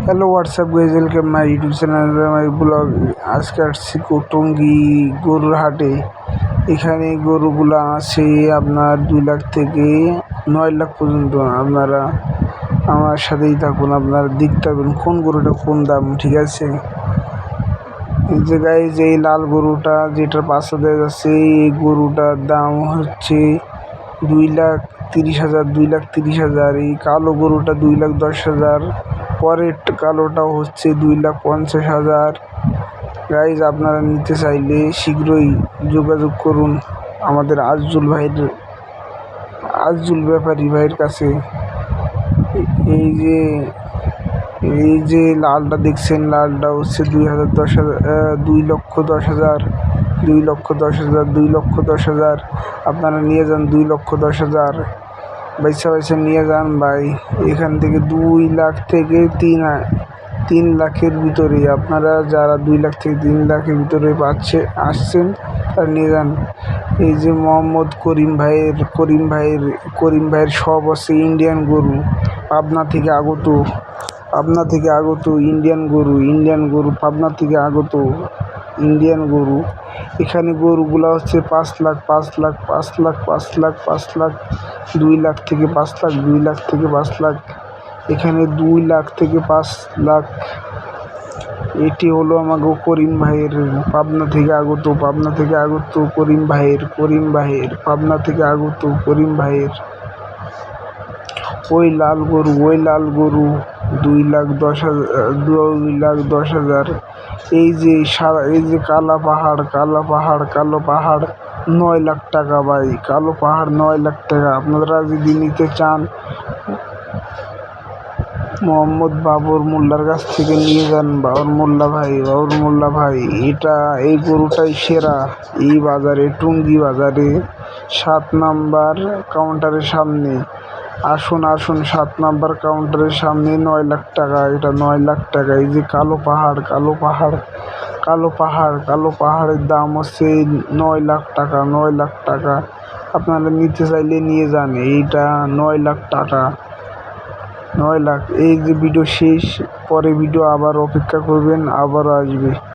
Hello WhatsApp guys, welcome my YouTube channel my blog. আজকে আসছি টঙ্গী গরুর হাটে। এখানে গরুগুলো আছে আপনার 2 লাখ থেকে 9 লাখ পর্যন্ত। আপনারা আমার সাথেই থাকুন, আপনারা দেখতে পাবেন কোন গরুটা কোন দাম। ঠিক আছে, এই যে গাইজ, এই লাল গরুটা যেটার পাশে দেখা যাচ্ছে, এই গরুটার দাম হচ্ছে 2,30,000, 2,30,000। এই কালো গরুটা 2,10,000। পরের কালোটাও হচ্ছে 2,50,000। গাইজ, আপনারা নিতে চাইলে শীঘ্রই যোগাযোগ করুন আমাদের আজজুল ব্যাপারী ভাইয়ের কাছে। এই যে লালটা দেখছেন, লালটা হচ্ছে 2,10,000, 2,10,000। আপনারা নিয়ে যান 2,10,000। বাইসা নিয়ে যান ভাই। এখান থেকে 2 লাখ থেকে 3 লাখের ভিতরে, আপনারা যারা 2 লাখ থেকে 3 লাখের ভিতরে আসছেন তারা নিয়ে যান। এই যে মোহাম্মদ করিম ভাইয়ের সব আছে ইন্ডিয়ান গরু, পাবনা থেকে আগত ইন্ডিয়ান গরু, পাবনা থেকে আগত ইন্ডিয়ান গরু। এখানে গরুগুলা হচ্ছে 5 লাখ, 2 লাখ থেকে 5 লাখ, 2 লাখ থেকে 5 লাখ। এখানে 2 লাখ থেকে 5 লাখ। এটি হলো আমাকে করিম ভাইয়ের, পাবনা থেকে আগত করিম ভাইয়ের পাবনা থেকে আগত করিম ভাইয়ের ওই লাল গরু 2,10,000। এই যে কালো পাহাড় 9 লাখ টাকা ভাই। কালো পাহাড় 9 লাখ টাকা। আপনারা যদি নিতে চান মোহাম্মদ বাবর মোল্লার কাছ থেকে নিয়ে যান। বাবর মোল্লা ভাই, এই গরুটাই সেরা এই বাজারে, টঙ্গী বাজারে 7 নাম্বার কাউন্টারের সামনে। আসুন 7 নাম্বার কাউন্টারের সামনে। 9 লাখ টাকা, এটা 9 লাখ টাকা। এই যে কালো পাহাড়ের দাম হচ্ছে 9 লাখ টাকা, 9 লাখ টাকা। আপনারা নিতে চাইলে নিয়ে যান, এইটা 9 লাখ টাকা, 9 লাখ। এই যে ভিডিও শেষ, পরে ভিডিও আবার অপেক্ষা করবেন, আবারও আসবে।